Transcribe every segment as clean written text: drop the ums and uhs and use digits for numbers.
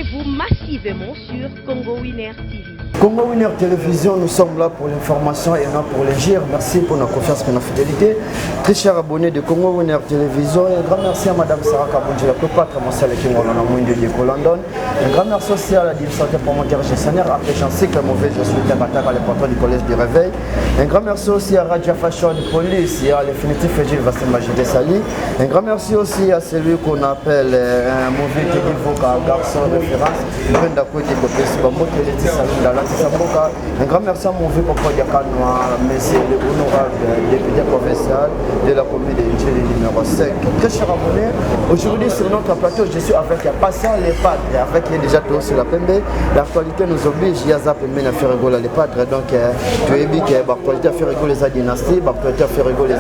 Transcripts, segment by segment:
Abonnez-vous massivement sur Congo Winner TV. Congo Winner Télévision, nous sommes là pour l'information et non pour les gires. Merci pour notre confiance et notre fidélité. Très chers abonnés de Congo Winner Télévision, un grand merci à Madame Sarah Kabundji, la copatre, Monsieur Lekingo, la Mouine de Diego London. Un grand merci aussi à la direction promoteur gestionnaire, après j'en sais que la mauvaise, je suis Tabataka, le patron du collège du Réveil. Un grand merci aussi à Raja Fashion Police et à l'Infinitif Gilles Vassim Majide Sali. Un grand merci aussi à celui qu'on appelle un mauvais Tédivoka, garçon de référence, Brenda Kouti, Côté Sibambo, Téléti Salim Dala. Un grand merci à mon vieux papa Yakanoa, monsieur l'honorable député provincial de la commune de Ndjeli numéro 5. Très cher abonné, aujourd'hui sur notre plateau, je suis avec Pascal les Padres, avec qui est déjà tout sur la Pembe. L'actualité nous oblige, il y a Zapembe à faire rigoler les Padres, donc tu es bien que l'actualité a fait rigoler les dynasties, l'actualité a fait rigoler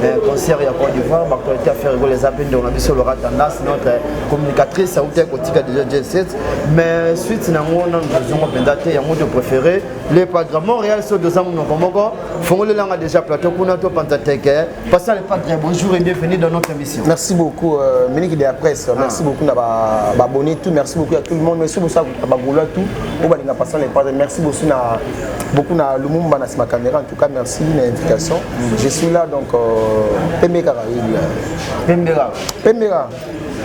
les concerts à Côte d'Ivoire, l'actualité a fait rigoler les appels de la sur le Ratandas, notre communicatrice, a été côté de G7, mais suite, nous avons besoin de préféré les Padres Montréal sur 2 ans nous comment Fongo a déjà plateau pour notre Pantateke. Passez les Padres, bonjour et bienvenue dans notre émission. Merci beaucoup Ménique de la presse, merci beaucoup d'abonner tout, merci beaucoup à tout le monde, merci beaucoup à tout au Balinga passant les Padres, merci beaucoup à Lumumba na ma caméra, en tout cas merci de l'invitation. Je suis là donc Pembe Caraïbe. Pembera.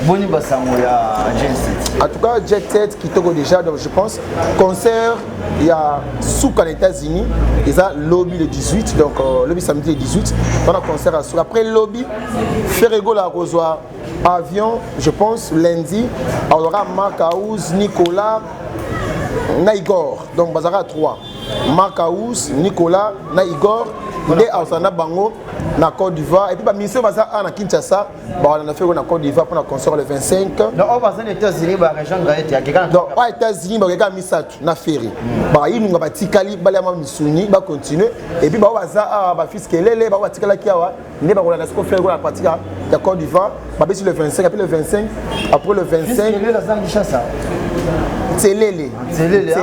Boni Bassango ya Jet7. En tout cas, Jet7 qui toque déjà, donc je pense, concert, il y a souk aux États-Unis, il y a lobby le 18, donc lobby samedi le 18, on a concert à souk. Après lobby, Ferrego la Rosoir, avion, je pense, lundi, on aura Marc Aouz, Nicolas, Naigor, donc Bazara 3. Marc Aouz, Nicolas, Naigor, Ndé Aosana Bango, na Côte d'Ivoire, et puis ministre Baza à Kinshasa, on a fait na Côte d'Ivoire pour un concert le 25. Donc on va aux États-Unis, bah région Gaëté, à quelqu'un. Donc aux États-Unis, bah quelqu'un Misatu, na ferry. Bah il nous a bâti Kali, bah les Missouni, bah continuer, et puis bah Baza à bah fils Kelele, bah bâti Kala Kiawa, né bah on a ce qu'on fait la partie de Côte d'Ivoire, bah sur le 25, après le 25, après le 25. Kelele la Zang Kinshasa. C'est Lélé. C'est Lélé.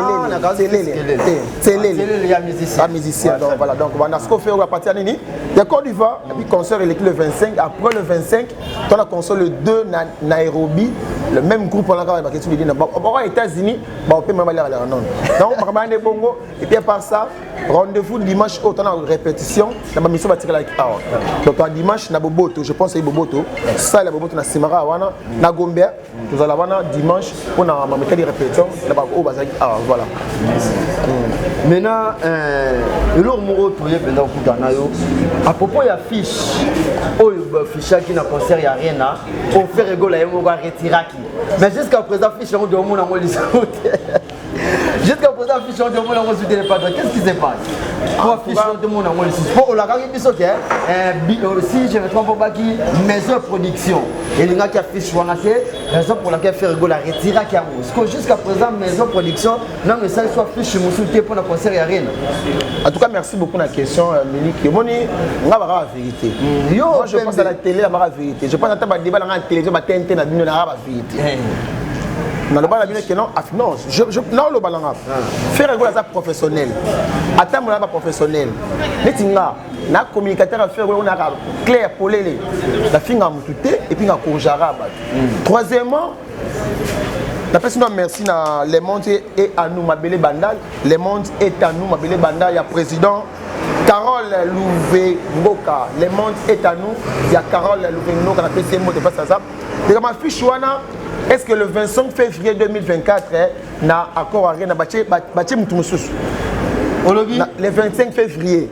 C'est Lélé. C'est musicien. Donc voilà, donc on a ce qu'on fait à partir de Nini. Il y a Côte d'Ivoire, et puis concert électrique le 25. Après le 25, on a concert le 2 Nairobi. Le même groupe, on a encore marqué sur les lignes. Aux États-Unis, on peut même aller à la non. Donc on va aller bongo. Et puis par ça, rendez-vous dimanche, on a une répétition. La mission va tirer la guitare. Donc dimanche, on a Boboto. Je pense que c'est Boboto. Ça, la Boboto, on a Simara, on a Gombe. Nous allons avoir dimanche, on a des répétitions. Voilà. Maintenant, à propos de la fiche, qui n'a concert, il n'y a rien là. On fait rigoler, on va retirer. Mais jusqu'à présent, fiche, on doit jusqu'à présent, fiche, on doit les Padres. Qu'est-ce qui se passe? Si je ne me trompe pas, maison de production. Et il y a qui affiche raison pour laquelle faire rigoler la retirer qui a jusqu'à présent, maison de production, non mais ça soit fiche pour le concert et rien. En tout cas, merci beaucoup pour la question, Ménique. On va voir la vérité. Moi, je pense à la télé, on va voir la vérité. Je pense à la débat dans la télévision, on va voir la vérité. Non, le bal que non, non, le bal faire rigoler ça professionnel. Attends, on a pas professionnel. Netinga, na communicateur à faire on a clair pour les la finga mutute et puis na konjara. Troisièmement, la personne merci na le monde est à nous ma belle bandal. Le monde est à nous ma belle bandal. Il y a président Carole Louvé Ngoka. Le monde est à nous. Il y a Carole Louvé Ngoka qui a fait ces mots de passe à ça. Et ma fiche wana. Est-ce que le 25 février 2024, na accord à rien, le 25 février,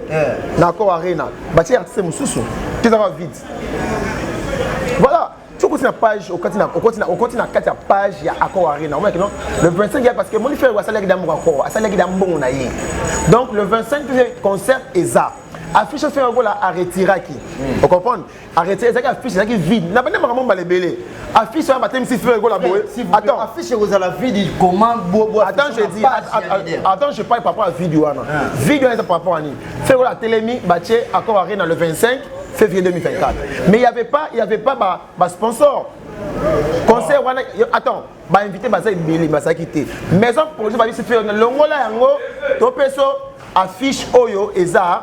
na accord à rien, voilà. Tu continues la page, on continue à 4 pages, il y a accord à rien. Le 25, parce que mon frère, donc le 25 concert est ça. Affiche fait un goal à retirer qui. Vous comprenez? Arrêter ça affiche ça qui vide. N'a pas même vraiment balébélé. Affiche ça baptême si fait un goal à boire. Attends, affiche vous à la vide comment boire. Attends, je dis attends, je parle par rapport à la vidéo là. Vidéo est par rapport à ni. Fait goal à télémi bâché accord à rien dans le 25 février 2024. Mais il y avait pas sponsor. Concert attends, bah invité Baza Billy Baza quitter. Maison projet va se faire le ngola yango to peso affiche oyo eza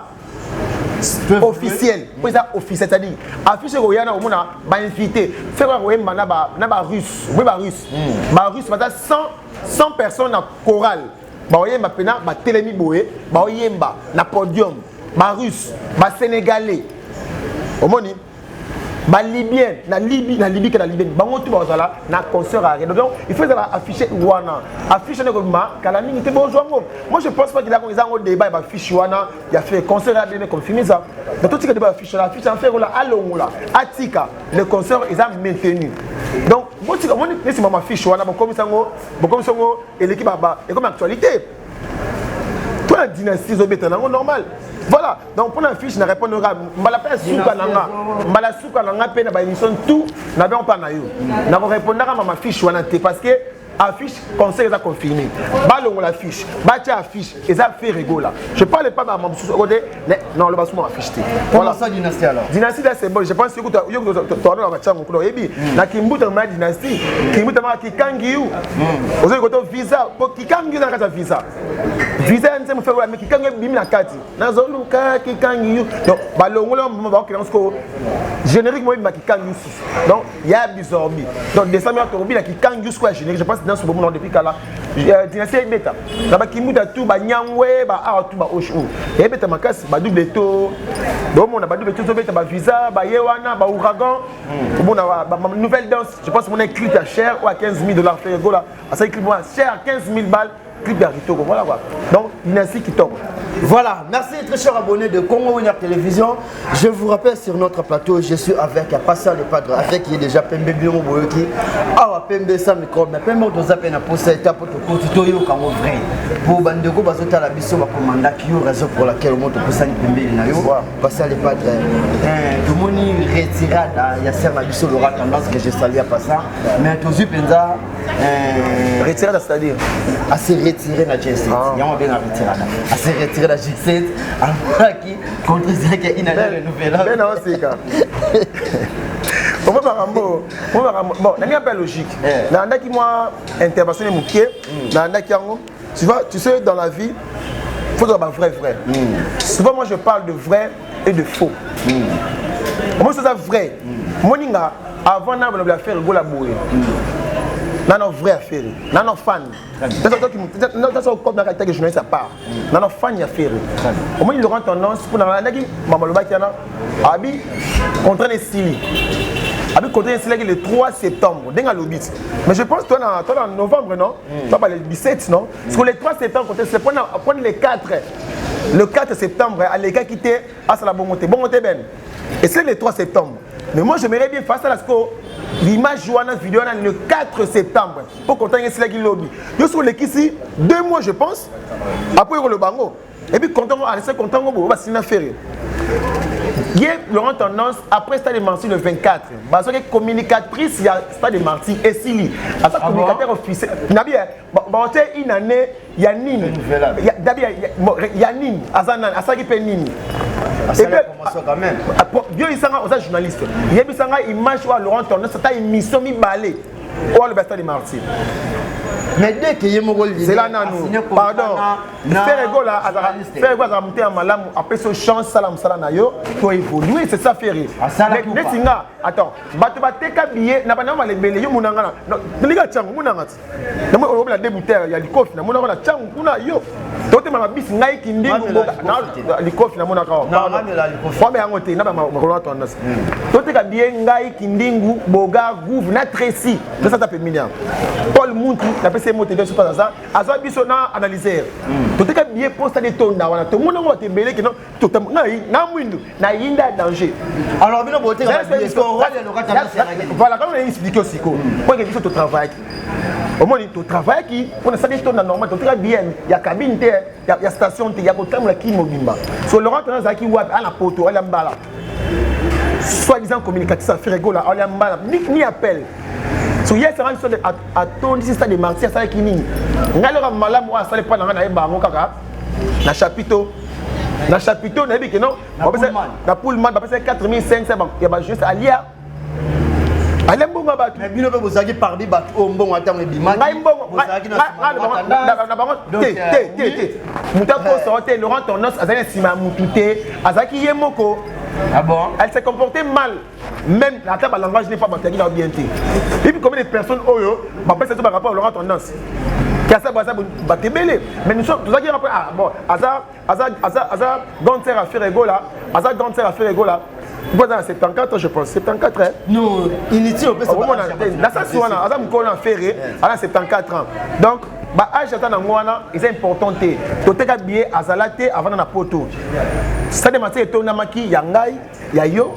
officiel. Pour ça officiel, c'est-à-dire affiche au yana au monde ba invité. Fait quoi au na ba russe. Oui ba russe. Ba russe maintenant 100 personnes en chorale. Ba oyemba pena ba telemi boé, ba oyemba na podium. Ba russe, ba sénégalais. Au moni ba libyen na Libye que na Libye bango tout bazala na concert à donc il faut afficher wana afficher ne comme kala mingi te bonjour. Moi je pense pas qu'il a qu'on ont débat ba affiche wana il a fait concert à bien confirmer ça mais tout ce que débat affiche la affiche en fait là alongola atika le concert ils ont maintenu donc moi c'est ma affiche wana comme ça et l'équipe ba et comme actualité toi la dynastie zobeta normal. Voilà, donc pour l'affiche, je réponds à Malapé Souka Nanga, Malasuka Nanga, Pena, émission tout, n'avons pas naïo. Nous répondons à ma fiche parce que affiche, conseil est confirmé. Ballon l'affiche, Batia affiche, et ça fait rigoler. Je ne parle pas de mon sous-côté, non, le basement affiche. Voilà ça, dynastie alors. Dynastie, c'est bon, je pense que tu as eu la chambre, la Kimbuta ma dynastie, Kimbuta ma Kikangiou. Vous avez visa, pour Kikangiou dans la visa. Visa, c'est me faire la Kikangiou bim la Kati. Nazoluka Kikangiou. Donc, ballon, on va créer un score. Générique, moi, Kikangiou. Donc, il y a bizarbi. Donc, décembre, tu as la Kikangiou square générique. Je pense dans ce moment depuis là dynastie beta là-bas qui mouta tout ba nyangwe ba a tout ba osho et beta makasi ba double to donc on a ba double to beta ba visa ba yewana ba ouragan on a ba nouvelle danse je pense mon clip à cher ou à 15 000 $, fait go là à ça clip cher à 15 000 balles clip d'Arito voilà quoi donc dynastie qui tombe. Voilà, merci très chers abonnés de Congo Winner Télévision. Je vous rappelle sur notre plateau, je suis avec Pascal Le Padre, avec qui est déjà Pembe Biomo Boyoki. Ah, Pembe sans micro, mais Pembe dans un peine à poser étape pour tout tutoyer au Congo vrai. Pour Bandeko, Bazota la Bisso, va commander qui est raison pour laquelle on monte pour ça, Pembe Nayo. Pascal Le Padre, tout le monde retiré il y a certains Bisso, l'aura tendance que je salue à passer. Mais tout de suite, Penza. Retiré, c'est-à-dire assez retiré la G7. Il y a un bien retiré. Assez retiré la G7. Alors qui contre ça qui est le nouvel an. Ben non, c'est ça. Bon, il y a pas logique. Il y a qui moi intervention mon pied. Il y a qui tu sais dans la vie, il faut avoir vrai. Souvent moi je parle de vrai et de faux. Moi c'est ça vrai. Moi avant de faire rigoler non vraie affaire non fan dans son corps dans que journaliste à part non fan y affaire au moins il aura tendance pour dans la nagi mamaloba qui ana abi contre les Sili abi contre les Sili le 3 septembre dans le bit mais je pense toi en novembre non toi pas le 17 non parce que le 3 septembre c'est prendre le 4 septembre à les gars quitter à la bonne montée ben et c'est le 3 septembre mais moi j'aimerais bien face à la score l'image joana vidéo le 4 septembre pour qu'on ait cela qui lobby. Je suis ici 2 mois je pense après le bango et puis quand on a laissé content on va signer affaire. Hier Laurent Tendance après Stade de Marty le 24 parce que communicatrice il y a Stade de Marty et Sili à ça communicateur officiel nabi bon c'est une année Yanine Yanine Azanan Asaki Penini et bien quand même bien il s'en a journaliste il y a bien image ou Laurent Tendance c'est une émission mi balé ou le Stade de Marty. Mais dès que c'est là non pardon faire ego là faire ego à monter à malam après ce chance salam nayo to évoluer c'est ça faire mais singa attends bato bateka billet na bana malebele yo munanga non ndika changu munanga na mo obla débuter ya likofi na munanga na changu kuna yo tote mama bis ngai kindingu na likofi na munanga kwa be angote na ba makolo tendance tote ka billet ngai kindingu boga gouv na Tracy ça tape milliard Paul Muntu na c'est motivé sur ça azo biso na analyser tout est bien poste de ton na wana to mona ngo tembele que non to na mwindu na yinda danger alors bino boté est-ce qu'on rôle le rat voilà quand on explique aussi quoi pour que biso to travail au moins to travail qui on ça des ton normal to très bien il y a cabine il y a station il y a kotam la ki mobimba so Laurent Tendance qui wa à la poto ala mbala soi-disant communicatif ça fait rigolo ala mbala ni appel. So hier c'est une sorte à ton ici Stade de Marty ça qui ni ngalo malamu wa ça pas na bango kaka na chapiteau na bi que non na Pullman ba 4500 il y a juste alia allez mbongo batu mais bino vous avez parlé batu au mbongo attends mais bima ngai mbongo vous avez na bango té muta ko sortir Laurent Tondance azali sima mutute azaki yemoko. Ah bon? Elle s'est comportée mal. Même la table à langage n'est pas matériel à bien. Et puis combien de personnes c'est tout par rapport à Laurent Tondance qui a ça mais nous sommes tous qui rappellent ah bon Azar Ganser a fait rigolo là Azar Ganser a fait rigolo là vous dans 74 je pense 74 nous initié au PSA la ça soit là Azar Mko na ferré à 74 ans donc ba âge atana ngwana c'est important té to teka billet azalate avant na poto ça demande et to na maki ya ngai ya yo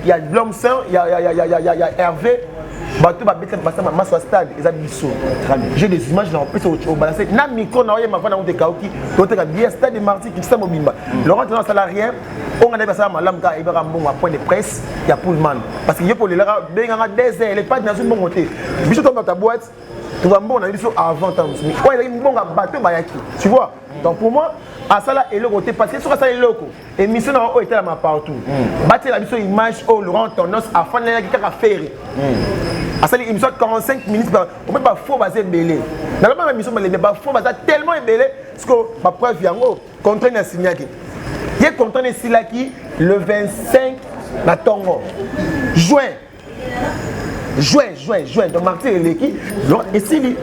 ya l'homme saint ya Hervé bato ba beta basa maso stade eza biso j'ai des images là en plus au balancer na micro na yema fana on kaoki to teka billet stade Marty qui ça mobimba Laurent Tondance salarié on a passé malam ka ibara mbongo point de presse ya Pullman parce que yepo le la benga 2 heures elle est pas dans une bonne montée biso dans ta boîte tu vas bon avant temps ouais il y a une bonne bateau bayaki tu vois donc pour moi à ça là et le côté parce que sur ça est loco et mission na était là partout battre la biso image au Laurent Tondance afin na qui a faire à ça il me sort 45 minutes on peut pas faux baser belé dans la même mission mais pas faux baser tellement belé parce que ma preuve yango contrat na signaki il est contrat na silaki le 25 na Tongo juin donc Marty et l'équipe et Sili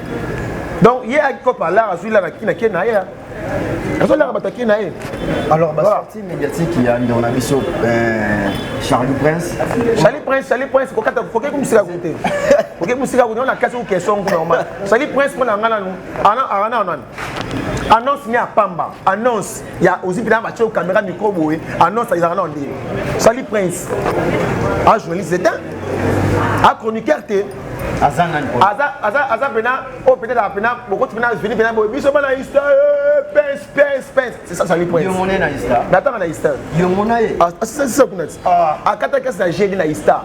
donc il y a un cop à l'art celui là qui n'a qu'un ailleurs alors bah sortie médiatique il y a on a vu sur Charlie Prince faut que vous me raconter faut que vous raconter on a cassé une question normal Charlie Prince pour la annonce ni à Pamba annonce il y a aussi bien match au caméra micro boé annonce ils en ont dit Charlie Prince un journaliste c'est un chroniqueur Azar Bena, oh peut-être à Pena, beaucoup de Pena venir Pena, mais ça va na Insta, pince, c'est ça Charlie Prince. Yomoné na Insta. D'attendre na Insta. Yomoné. Ah c'est ça qu'on a. À 4 ça j'ai dit na Insta.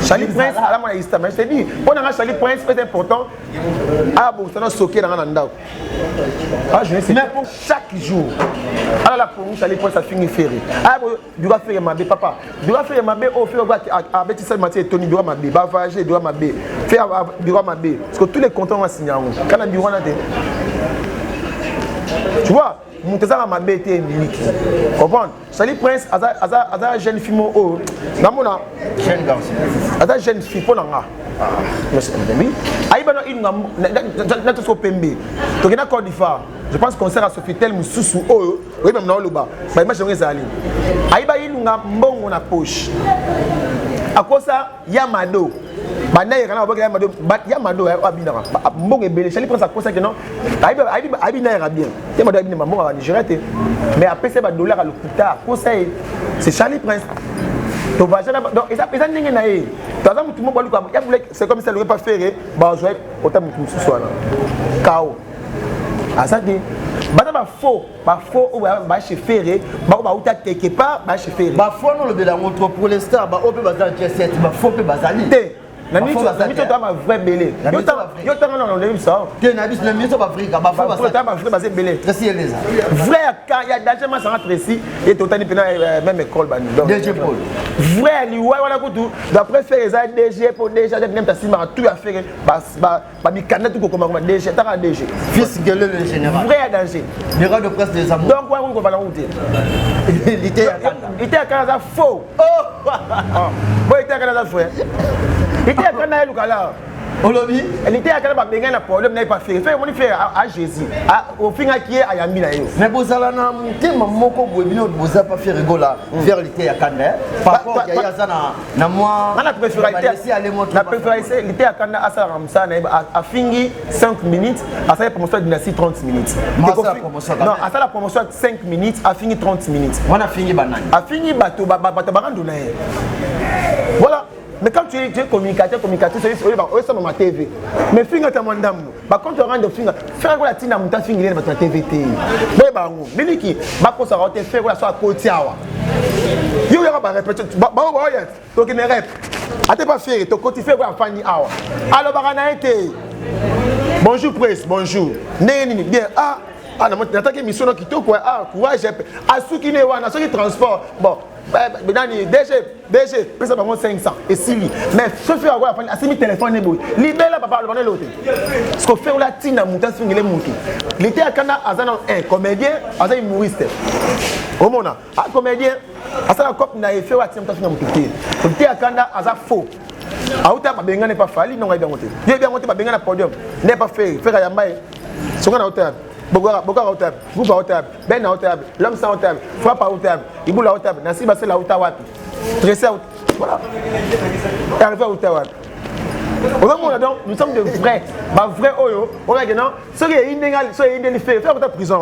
Charlie Prince à la na Insta, mais je te dis, on a Charlie Prince c'est important. Ah bon, ça n'a soqué dans nanda. Ah je ne sais pas pour chaque jour. Alors là pour nous Charlie Prince a fini ferré. Ah bon, tu dois faire ma bé papa. Tu dois faire ma bé au faire à Betty Mathieu et Tony doit ma bé, bavager doit ma bé. Faire bureau ma bé parce que tous les contrats vont signer en quand la bureau na tu vois mon tesara ma bé était unique comprendre Charlie Prince aza jeune fille oh namona jeune garçon aza jeune fille pour nga merci ami aïba no il na to so pembe to kena Côte d'Ivoire je pense concert à Sofitel mususu oh oui même na loba ba image ngeza ali aïba ilunga mbongo na poche akosa Yamado banaye kana boka Yamado abina mbongo ebele Charlie Prince akosa que non abina era bien Yamado abina mbongo va Nigeria mais après c'est ba dollar à le kuta akosa c'est Charlie Prince to va donc ça ndenge na ye to za mutu mobali kwa ya voulait c'est comme ça le pas faire ba jouer autant mutu soswana kao asadi ba faux ou ba chefere ba uta quelque part ba chefere ba faux non le de la montre pour l'instant ba ope ba za J7 ba faux pe bazali na mito ma vrai belé yo tanga non le ça que na bis na mito ba Afrika ba faux ba vrai basé belé très les vrai quand il y a danger ma ça précis et totani pena même école ba donc DG Paul vrai li ouais voilà kutu d'après faire les DG pour déjà même ta sima tout à faire ba mi canada tout comme DG ta DG fils gueule le général vrai danger bureau de presse des amours donc ouais on va la route il était à Canada faux oh bon il était à Canada frère il était à Canada Lukala Olobi elle était à Canada benga na problème n'a pas fait mon frère à Jésus au fin qui est à Yambi na yo mais bozala na mutema moko boebino boza pas faire rigola vers l'été à Canada par contre il y a ça na moi on a préféré l'été à Canada à ça ramsa à fingi 5 minutes à ça la promotion dynastie 30 minutes non à ça la promotion 5 minutes à fingi 30 minutes on a fini banane à fingi bato barandu na voilà. Mais quand tu es communicateur, c'est sur ma TV. Mais finger ta mandam. Quand tu rentres de finger, faire quoi la tina monta finger dans ta TV. Mais bango, mais qui ba ko ça roter faire quoi soit côté awa. Yo ya ba répéter. Ba oya. To ki ne rep. Ate pas faire to côté faire quoi fani awa. Alors ba na été. Bonjour presse, bonjour. Neni bien. Ah Ah, n'attaque mission qui tout quoi. Ah, courage. À ceux qui ne voient, à ceux qui transportent. Bon, DG, ça va 500 et si lui. Mais ce fait avoir à faire téléphone et boy. Libère la papa le l'autre. Ce qu'on fait la tina moutas sur les moutons. L'été à Cana, Azana un comédien, Azana humoriste. Au monde, un comédien, Azana cop n'a fait la tina moutas sur les moutons. L'été à Cana, Azana faux. Aouta Babenga n'est pas fallu, non, il est bien monté. Il est bien monté, Babenga n'a podium. N'est pas fait, faire à Yambaye. Son gars à hauteur. Bokara au table, vous au table, Ben au table, l'homme sans au table, Frappe au table, Iboul au table, Nassi Bassé la Outawapi. Dressé out. Voilà. Et arrivé à Outawapi. Donc, nous sommes de vrais. Ma vrai Oyo. On a dit non. Ce qui est illégal, ce qui est illégal, fait à prison.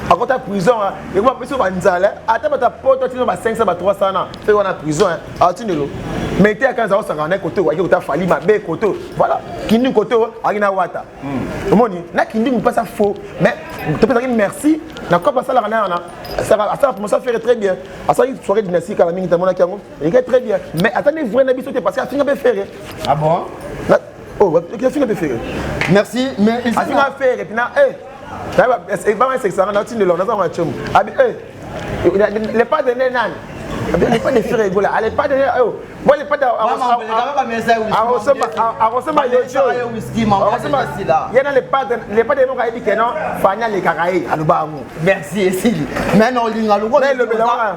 À côté de prison, et moi, je suis en Nzale. À ta porte, tu as 500, 300 ans. Fait qu'on a prison. Ah, tu n'es mettez à 15 ans, ça rend un côté, ou à fallu ma belle côté. Voilà. Qui nous côté, à Gina Wata. Comment dire? N'a qui nous pas ça faux. Mais, tu peux dire merci. N'a pas ça la rana. Ça commence à faire très bien. À ça, il soirée dynastie, quand la minute à mon accord. Il est très bien. Mais attendez, vous n'avez pas parce qu'à fin de faire. Ah bon? Oh, il a fini de faire. Merci, mais il a fini de faire. Et puis, il va me sexer. On a tiré de l'or. On a tiré. Les pas de Nénan. Les pas de faire rigoler. Les pas de. Moi, les pas de. Les pas de gens qui disent non, Fania les Caraïbes. Merci, Essili. Maintenant, on a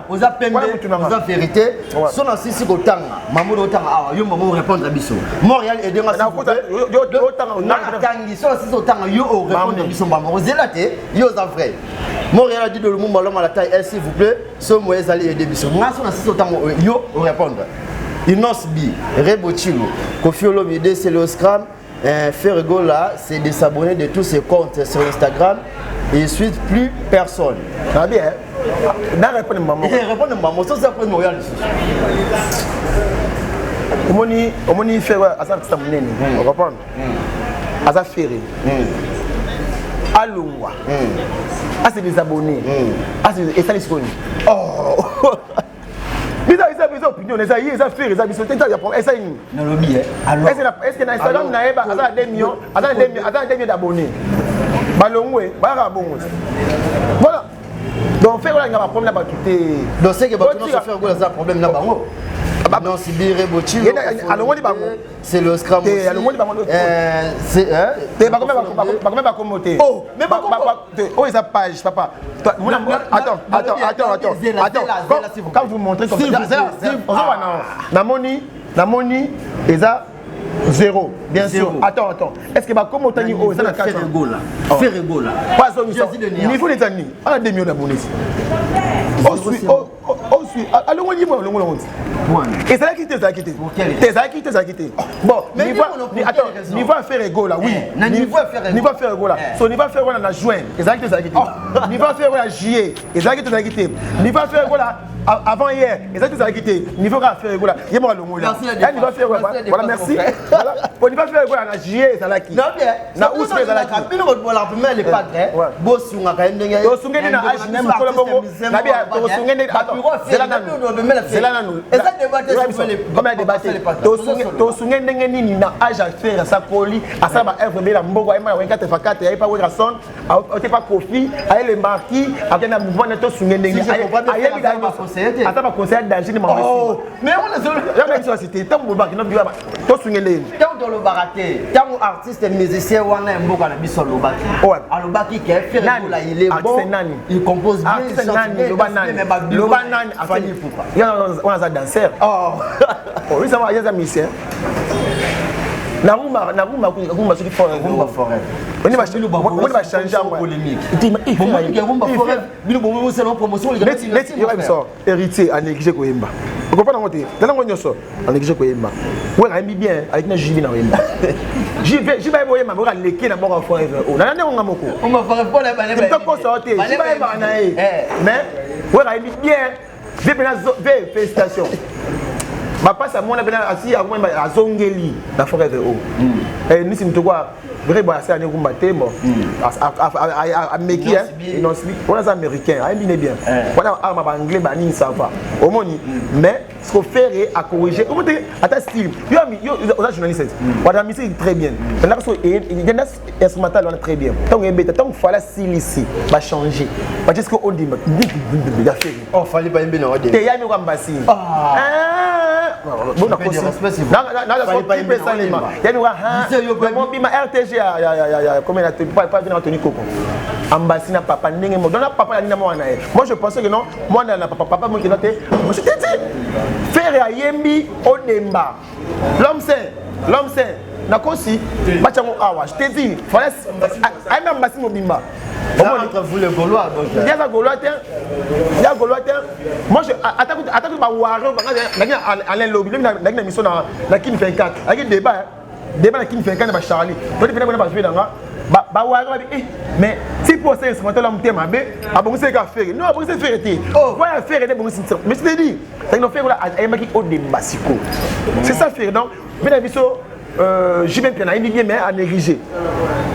vous a permis, vous a vérité. Si on a six autant, maman autant, yo maman répondre à Bissot. Montréal et demain, yo autant, on a tangi, si on a six autant, yo répondre à Bissot, maman. Vous êtes yo en vrai. Montréal a dit de le monde à la taille, s'il vous plaît, ce moyen d'aller aider Bissot. Moi, si on a six autant, yo répondre. Inos Bi, Rebochilo, Kofi Olomide, c'est le Scram. Fergo là, c'est de s'abonner de tous ses comptes sur Instagram et suite plus personne. Ça va bien. N'a répondu maman. Répondre maman, ça c'est après Montréal. Comment il fait à ça que on comprend. À ça faire. À l'ongwa. À c'est des abonnés. À c'est et ça les connaît. Oh. Mais ça ils ont opinion, ils ont fait, ils ont sauté, ils ont essayé. Non le billet. Alors est-ce que dans Instagram na eba à 2 millions, à 2 millions d'abonnés. Balongwe, bara bon. Voilà. Donc faire là il y a un problème là-bas tout est. Donc c'est que bah tu faire quoi ça problème là-bas. Non, c'est Biré Bochi. C'est le Scram. C'est oh, mais oh, ils page, papa. Attends. Quand vous montrez comme ça, la money, ils a 0, bien sûr. Attends. Est-ce que comment on t'a dit oh, ça n'a qu'à faire rigolo là. Pas au niveau des années. On a 2 millions d'abonnés. Allons, on y va, et ça a quitté. Bon, il va faire ego là, oui. Il va faire ego là. Son il va faire ego là en juin. Et ça a quitté. Il va faire ego là en juillet. Et ça a quitté. Il va faire ego là avant hier. Et ça a quitté. Il va faire ego là. Il va faire ego là. Voilà, merci. Il va faire ego là en juillet. Ça a quitté. Non, bien. Na où c'est la capine de la première les padres. Boss on a quand même des gars. Boss on a na âge même pour le moment. Na bien, boss on a c'est là nous. Et ça débattre comment débattre. To sunge ndenge nini na âge à faire ça poli, à ça ba œuvre bien la mbogo ema 24 fakate, ay pas Wilson, au pas Kofi, ay le marquis, avec na mouvement na to sunge ndenge. Ay bi da conseiller. Ata ba conseiller danger ni mama. Mais on a même société, tant mo ba ki no bi ba. To sunge ndenge. Tant dans le baraté, tant artiste musicien wana mbogo na biso lobaki. Alobaki qui fait là il est bon. Il compose bien, loba nani afani pupa. On a danseur. Oh, oui, ça va, il y a des musiciens. Naruma ceux qui font Rumba Forêt. On va changer en polémique. Héritier à négliger Koyemba. Vous comprenez dans la monnaie à négliger Koyemba. Ouais, on bien avec une JV dans Koyemba. J'y vais Koyemba, on va léquer la mort à Forêt. On a un moko. On va faire pas la banane. C'est pas sortir. J'y vais mais ouais, on bien. Félicitations. Papa ça mon abena asi a même azongeli na forever o. Et ni sim to quoi vrai bon assez année kumbaté bon. A meki non speak. On est américain, a bien bien. Voilà ma anglais ba ni ça va. Au moni mais ce qu'on fait à corriger. Comment à ta style. Yo on a journaliste. Voilà musique très bien. Là so il y a un instrumental on est très bien. Tant que bête tant fallait style ici va changer. Parce que on dit oh fallait pas bien te ya mi kwambasi bon na RTG ya comme la pas venir Anthony Coco ambassi na papa ndenge mo dona papa na mwana e moi je pensais que non moi na papa moi qui noté moi je te dis faire ya yembi odemba l'homme c'est na kosi bachango awa je te dis fallait ay ambassi mobimba. Entre vous les Gaulois donc. Il y a Gaulois. Moi je attaque ba waro ba Alain Lobby na mission na Kin 24. Avec débat na Kin 24 ba Charlie. Donc il venait ba jouer dans ba waro mais si pour ça instrumental là mté mabe abongo c'est ka faire. Non abongo c'est faire été. Voilà faire des bongo c'est. Mais je te dis, ça nous fait là ayemaki au dembasiko. C'est ça faire donc venez biso j'ai même bien il mais à négliger.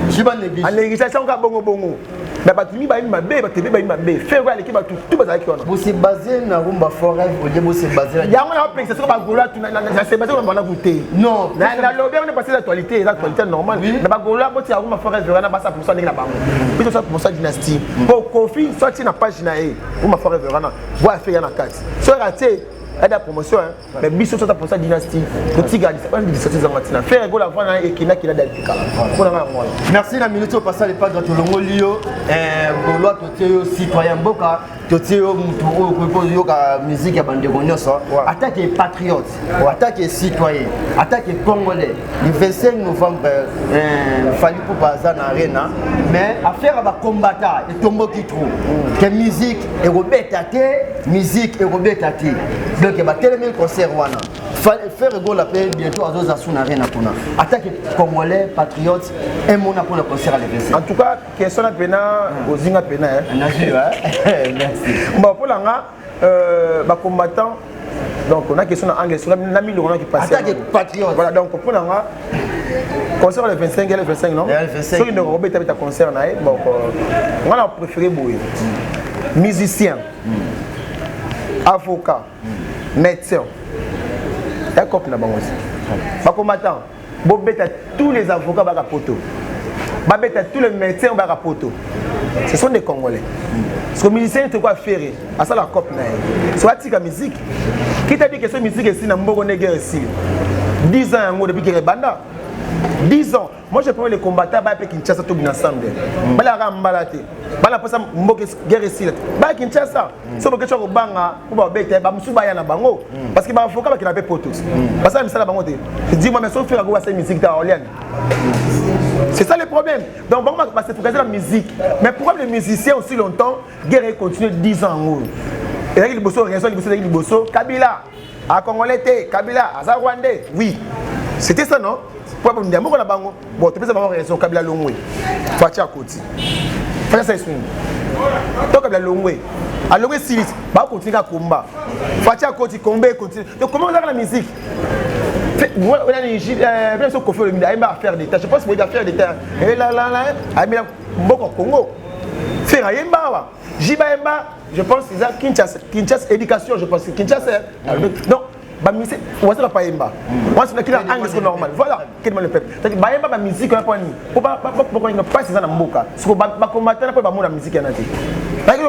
J'ai pas négligé. À négliger ça on ka bongo. Mais batimi ba ma be batimi ba ma be faire quoi l'équipe tout bazaki on. Vous c'est basé na rumba forever au lieu c'est basé là. Ya on a pensé ça ba Gaulois c'est basé on va goûter. Non, la lobby on est passé l'actualité normale. Mais ba Gaulois bo ti a rumba forever na ba ça pour ça ndenge na bango. Puis ça pour ça dynastie. Pour Kofi sorti na page na e rumba forever na. Voir faire na 4. So raté et la promotion mais biso ça pour ça dynastie. Petit gars c'est pas une dynastie za matina. Faire go la vendre et qui na dalika. Pour na moi. Merci la minute au passage les pas de Tolongo Lio Gaulois to citoyen boka to mutu o ko yo ka musique ya bande gonyoso attaque patriote attaque citoyen attaque congolais le 25 novembre fallait pour passer na arena mais affaire ba combattant et tombo qui trouve que musique et robetate musique et robetate donc ba tellement concert wana faire go la paix bientôt à dos asuna arena kuna attaque congolais patriote un mona pour le concert à l'EVC en tout cas question na pena ozinga pena merci. Bon pour l'anga ba combattant donc on a question en anglais sur la 1000 € qui passe attaque patriote voilà donc pour l'anga concert le 25 et le 25 non sur une robe ta concert na bon on a préféré boyer musicien avocat médecin un cop na bango ba combattant bo beta tous les avocats ba poto ba beta tous les médecins ba poto. Ce sont des Congolais. Parce que les musiciens, c'est quoi faire? À ça la cop. C'est la musique. Qui t'a dit que cette musique est ici dans le guerre ici? 10 ans depuis qu'il y a banda. 10 ans. Moi je prends les combattants, je vais Kinshasa tout bien ensemble. Je vais rambalate. Je vais passer la guerre ici. Je vais Kinshasa. Si vous avez un banga, vous avez un banga, vous avez un banga. Parce que les avocats qui n'ont pas de potos. Parce que c'est ça la banga. Je dis, moi, mais si vous faites la musique dans Orléans. C'est ça le problème. Donc, on va se focaliser sur la musique. Mais pourquoi les musiciens aussi longtemps, guerre continue 10 ans en haut? Et là, il y a Kabila, à Congolais, Kabila, à Rwandais. Oui. C'était ça, non? Pourquoi on dit, bon, tu peux avoir raison, Kabila Longwe. Fatia à côté. Fatia ça est donc Kabila Longwe. À Longwe Silis, on continue à combat. Fatia à côté, combat continue. Donc, comment on a la musique? Moi, on a une bien sûr qu'on fait le milieu, il va faire des tâches. Je pense qu'il va faire des tâches. Et là, il y a beaucoup de Congo. Faire Yemba, Jiba Yemba, je pense que c'est Kinshasa éducation, je pense que Kinshasa. Donc, on va pas Yemba. Moi, c'est un angle normal. Voilà, quel est le peuple. C'est-à-dire que la musique, on ne pas si ça dans Mboka. Parce que les combattants n'ont pas la musique. Il y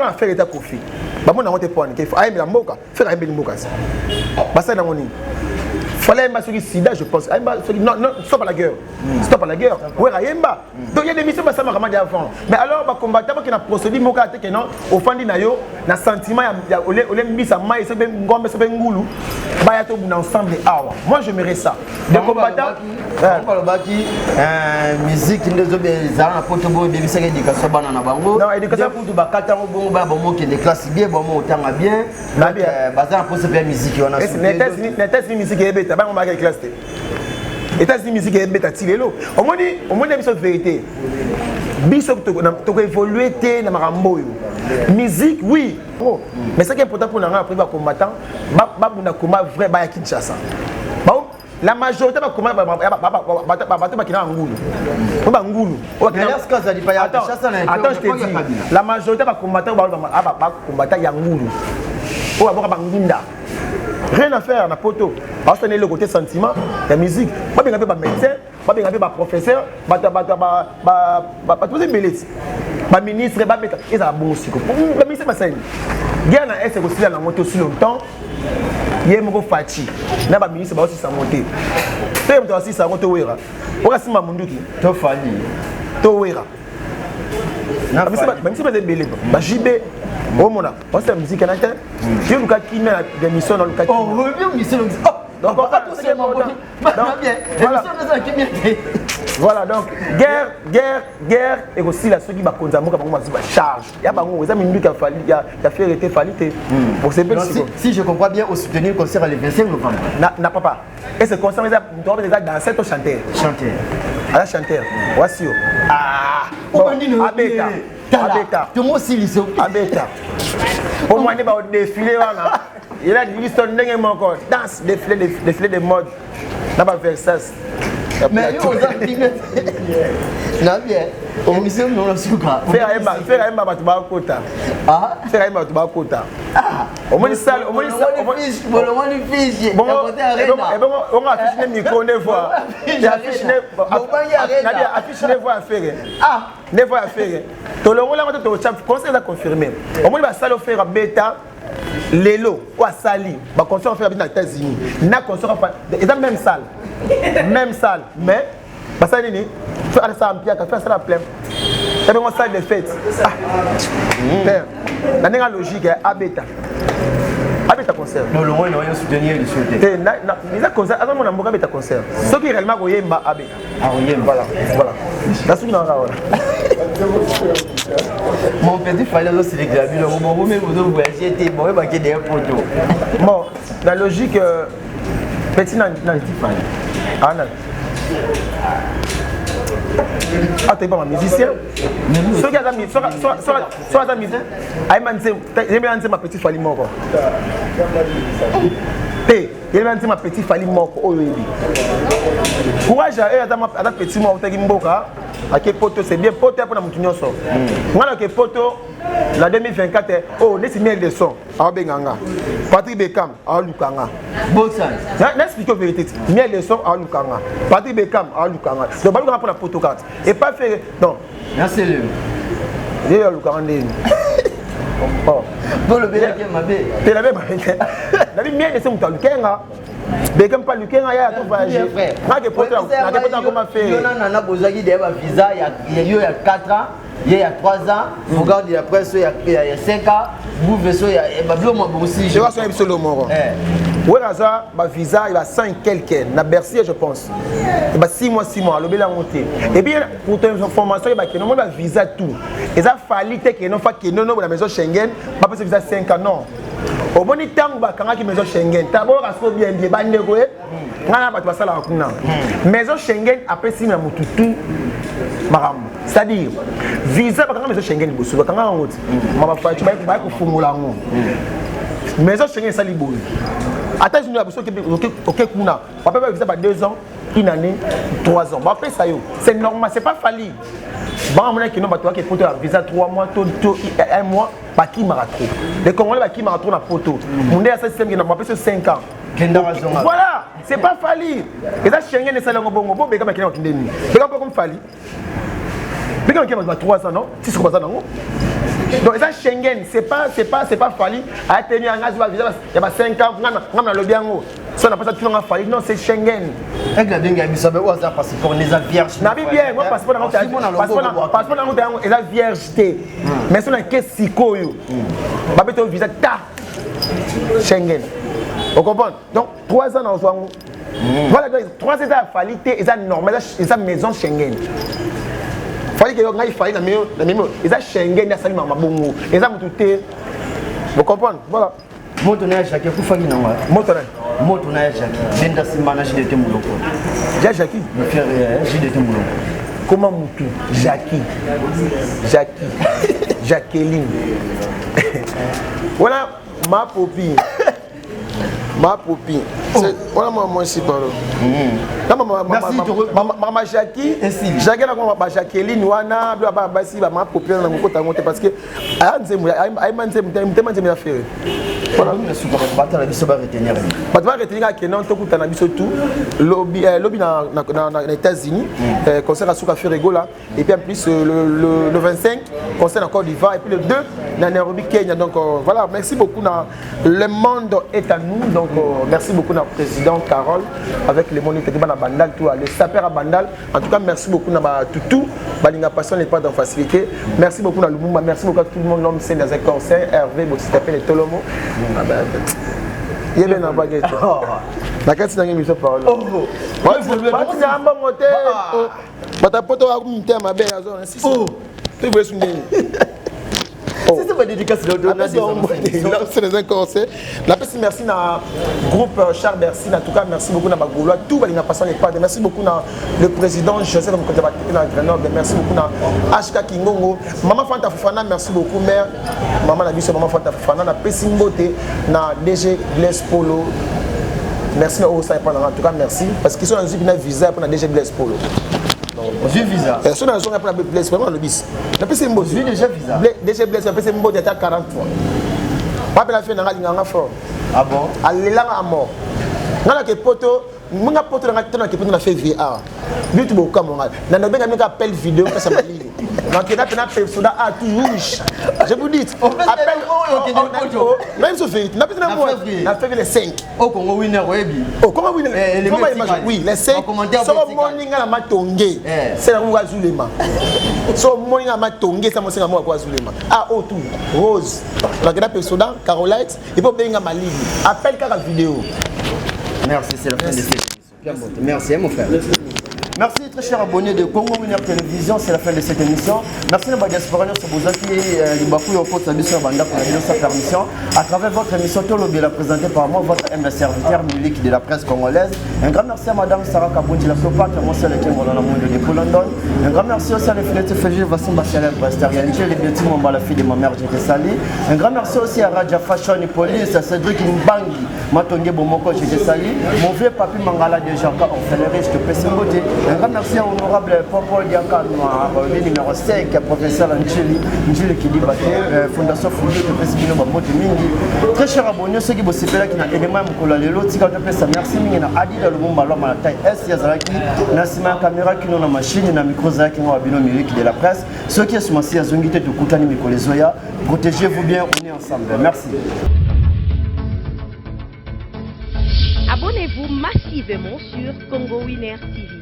a faire l'état Kofi. Il y a un point. Il faut aimer la Mboka. Faire aimer la Mboka. C'est ça. Fallait pas sur le sida, je pense. Non, stop à la guerre. Stop à la guerre. Ouais, Ayemba. Donc il y a des missions qui sont avant. Mais alors, les combattants qui ont procédé, ils ont au fond du nayo, na sentiment, il y a un maïs, c'est un gomme, c'est un goulou. Bayato ensemble. Moi, je mérite ça. Les combattants. Musique, qui nous a des armes, pour te voir des musiques d'éducation, banana bango. Non, éducation pour te bakata, bon, bon, qui est des classes bien, bon, autant bien. Bazar pour se faire musique, on a. N'était-ce musique et on va classe. États-Unis musique et bêta tilelo. Au moins une vérité. Bisop to évoluer té na marambo yo. Musique, oui. Oh. Mais ce qui est important pour nous, après, les combattants, les combat vrai, à Kinshasa. La majorité va combattre attends, je te dis. La majorité va combattre Yangoulou. Rien à faire na poto. Parce que le côté sentiment, la musique. Pas bien avec médecin, pas bien avec professeur, tout ces belles. Ba ministre, ba beta, ils a bon aussi. La ministre Massène. Guerre na est aussi dans moto si longtemps. Yé moko fati. Na ba ministre ba aussi sa monter. Peut me aussi sa moto wera. Oka sima munduki. To fali. To wera. Na ministre ba belle. Ba jibé. Oh mon âme, on sait la musique en interne. Je ne sais pas qui met des missions dans le cas. Oh, oui, mission. Donc, on va tout voilà, donc, guerre, et aussi la ceux qui va conduire à charge. Il y a des minutes qui a fallu, il y a fait arrêter, si je comprends bien, au soutenir le concert le 25 novembre. N'a pas. Et ce concert, on doit danser au chanteur. Chanteur. À la chanteur. Voici. Ah, Abeta. Abeta. Tout le monde s'y lit. Abeta. Au moins, il va défiler. Il a dit l'histoire de encore. Danse, défilé de mode. N'a pas Versace. Mais il y a bien. Émission non la suka. Faire un kota. Ah. Faire un kota. Ah. Au moins salle, au moins fiche. Bon, on affiche les micros ne voit. Affiche ne voit à faire. Ah. Ne voit à faire. Tout le monde là on te chat conseil à confirmer. Au moins il va salle faire bêta. Lelo ou à Sali, bah concert on fait avec les États-Unis. Na concert on fait, ils ont même salle, mais bah ça nini, tu as ça en pierre, tu as ça la pleine. Et bien on salle de fête. Ah, la dernière logique est Abeta. Abeta concert. Non, le moins il y a un soutenir le soutenir. Mais ça concert, avant mon amour Abeta concert. Ce qui est réellement voyé m'a Abeta. Ah oui, voilà. La soutenir là. Mon petit fallait le sélectionner, le moment où même vous voyagez, était bon, il y a des photos. Bon, la logique, petit n'a pas dit. Ah non. Ah, t'es pas un musicien? Soit tu as mis, soit musicien. Ah, j'aime bien ma petite famille mort. Il m'a dit ma petite famille mort. Courage à eux, à ta petite mort, c'est bien poto pour la moutonnion. Moi, le poto, la 2024, oh, n'est-ce pas de son, à Benganga. Patrick Beckham, à Lukanga. Bon sang. N'explique la vérité. Miel de son, à Lukanga. Patrick Beckham, à Lukanga. Donc, on va prendre la poto carte. Et pas faire. Non. Merci, le. Il y a Lukanga. Bon, le bénéfice, ma belle. C'est la même. La vie miel de son, à Lukanga. Beckham pas Lukanga, il y a tout voyagé. Moi, je peux pas comment faire. Il y a besoin de visa, il y a 4 ans. Il y a 3 ans, regarde, il y a presque il y a 5 ans, vous vaisseau, il y a aussi. Je vois son épisode au Moro. Oui, Raza, ma visa, il va 5 quelques, na Bercy, je pense. Il va 6 mois, le bel monté. Et bien, pour ton information, il va que non, il va visa tout. Et ça fallu que non, que non, la maison Schengen, pas parce que visa 5 ans, non. Au bon temps, il va quand même maison Schengen. D'abord, à ce bien, bien, bien, maison Schengen, après, si on tout. C'est-à-dire, visa quand maison Schengen bosso quand on route mama fa tu ba ko fumula ngo maison Schengen ça libo attends je nous bosso OK kuna papa visa ba 2 ans une année 3 ans ba fait ça yo c'est normal c'est pas fallu ba mon qui non ba toi qui photo visa 3 mois tout 1 mois ba qui mara trop les congolais ba qui mara trop na photo mon dé ça système qui n'a pas fait 5 ans voilà c'est pas fallu et ça Schengen ça longo bongo bo be comme qui na kindeni be comme fallu. Mais quand il y a 3 ans, non? 6 ans, non? Donc, ça, Schengen, c'est pas fallu. À tenir un gaz, il y a 5 ans, on a le bien haut. Ça n'a pas tout fallu. Non, c'est Schengen. Avec la dingue, il y a un passeport, les vierges. Non, bien, moi, passeport, il y a viergeté. Mais si on a un caisse psycho, il y a un visa, Schengen. Vous comprenez? Donc, 3 ans, on a voilà, 3 ans, il a fallu, il y a normal, il y a maison Schengen. Fallait que il fallait la même ils a Schengen ya salima mabongo ils a mututé vous comprenez voilà motona Jackie ku faki na motona Jackie benda simana JDT muloko Jackie le frère JDT muloko comment mutu Jackie Jacqueline. Voilà ma popi. Ma popi. Voilà moi ici pardon. Maman Jackie. Jackie na Jacqueline wana ba basi ba ma popi na ngoko monter parce que voilà nous sommes battre la biso ba retenir. Ba retenir que non to kutana biso tout lobby na États-Unis concert à Souka Ferregola et puis en plus le 25 concert en Côte d'Ivoire et puis le 2 dans Nairobi Kenya donc voilà merci beaucoup le monde est à nous donc merci beaucoup na président Carole avec les monités de Bandal tout les sapeurs à Bandal en tout cas merci beaucoup na Toutou balinga passion n'est pas dans facilité merci beaucoup na Lumumba merci beaucoup à tout le monde l'homme c'est dans un concert Hervé Boxi t'appelle Tolomo il y a bien un baguette la carte c'est dans une mission parole moi je veux pas un bon moteur ta poto a mis ma belle à zone si tu veux souligner c'est pas dédicace c'est les conseils la personne merci na groupe Charles Bercy en tout cas merci beaucoup na Bagoulois tout va passer les pas merci beaucoup na le président Joseph na Grenoble merci beaucoup na HK Kingongo maman Fanta Fofana merci beaucoup mère maman na biso maman Fanta Fofana na Pessimbote na DG Blaise Polo merci na Osa en tout cas merci parce qu'ils sont dans une visa pour na DG Blaise Polo j'ai visa. Personne n'a jamais pris Blaise vraiment le bis. La PC Mbo. J'ai déjà visa. Déjà Blaise, la PC Mbo déjà 40 fois. Pas la fin dans la fort. Ah bon? Allez là à mort. Ngala ke poto, munga poto nga tena ke poto na fait VR. Bitu boka monga. Na na benga nga appel vidéo ka sa mali. Donc il a pena persona à tout rouge. Je vous dis, appel même sur fait, n'a pas moi. Na fait les 5. Au Congo winner webi. Oh comment winner? Comment imagine? Oui, les 5. So morning na matongé. C'est la ngwa zulema. So morning na matongé ça mo senga mo kwa zulema. Ah oh tout rose. Donc il a persona Carolite, il peut benga mali. Appel ka vidéo. Merci, c'est la fin de cette émission. Merci, mon frère. Merci, très chers abonnés de Congo Winner Télévision, c'est la fin de cette émission. Merci à la diaspora, sur vos acquis, les Bakou, au pot de sa bande pour sa permission. À travers votre émission, Tolobi la présentée par moi, votre M, serviteur Milik de la presse congolaise. Un grand merci à Madame Sarah Kaboundi, la Cléopâtre, moi, c'est le King dans le monde de London. Un grand merci aussi à l'infinité Fégé, Vassim Bassialem, Pasteur Yanché, les Betty Momba, la fille de ma mère, j'étais sali. Un grand merci aussi à Raja Fashion et Police, à Cédric Mbangi, Matongue Bomoko, j'étais sali. Mon vieux papi Mangala de Jaka, on fait le riche de Pessimboté. Un grand merci à l'honorable Popol Dianka, le numéro 5, professeur Njili qui dit Fondation Fouli, le président Bamote Mingi. Très cher abonné, ceux qui vous s'appellent qui n'a élément Moukola Lelo, Tika Pesa, merci Mingi, Adi dans le Mumba, l'homme à la taille S, Yazaraki, Nassima Caméra qui n'a la machine, n'a micro Zaki, n'a Abino Milik de la presse. Ceux qui sont massés à Zongité de Koutani Mikolezoya, protégez-vous bien, on est ensemble. Merci. Abonnez-vous massivement sur Congo Winner TV.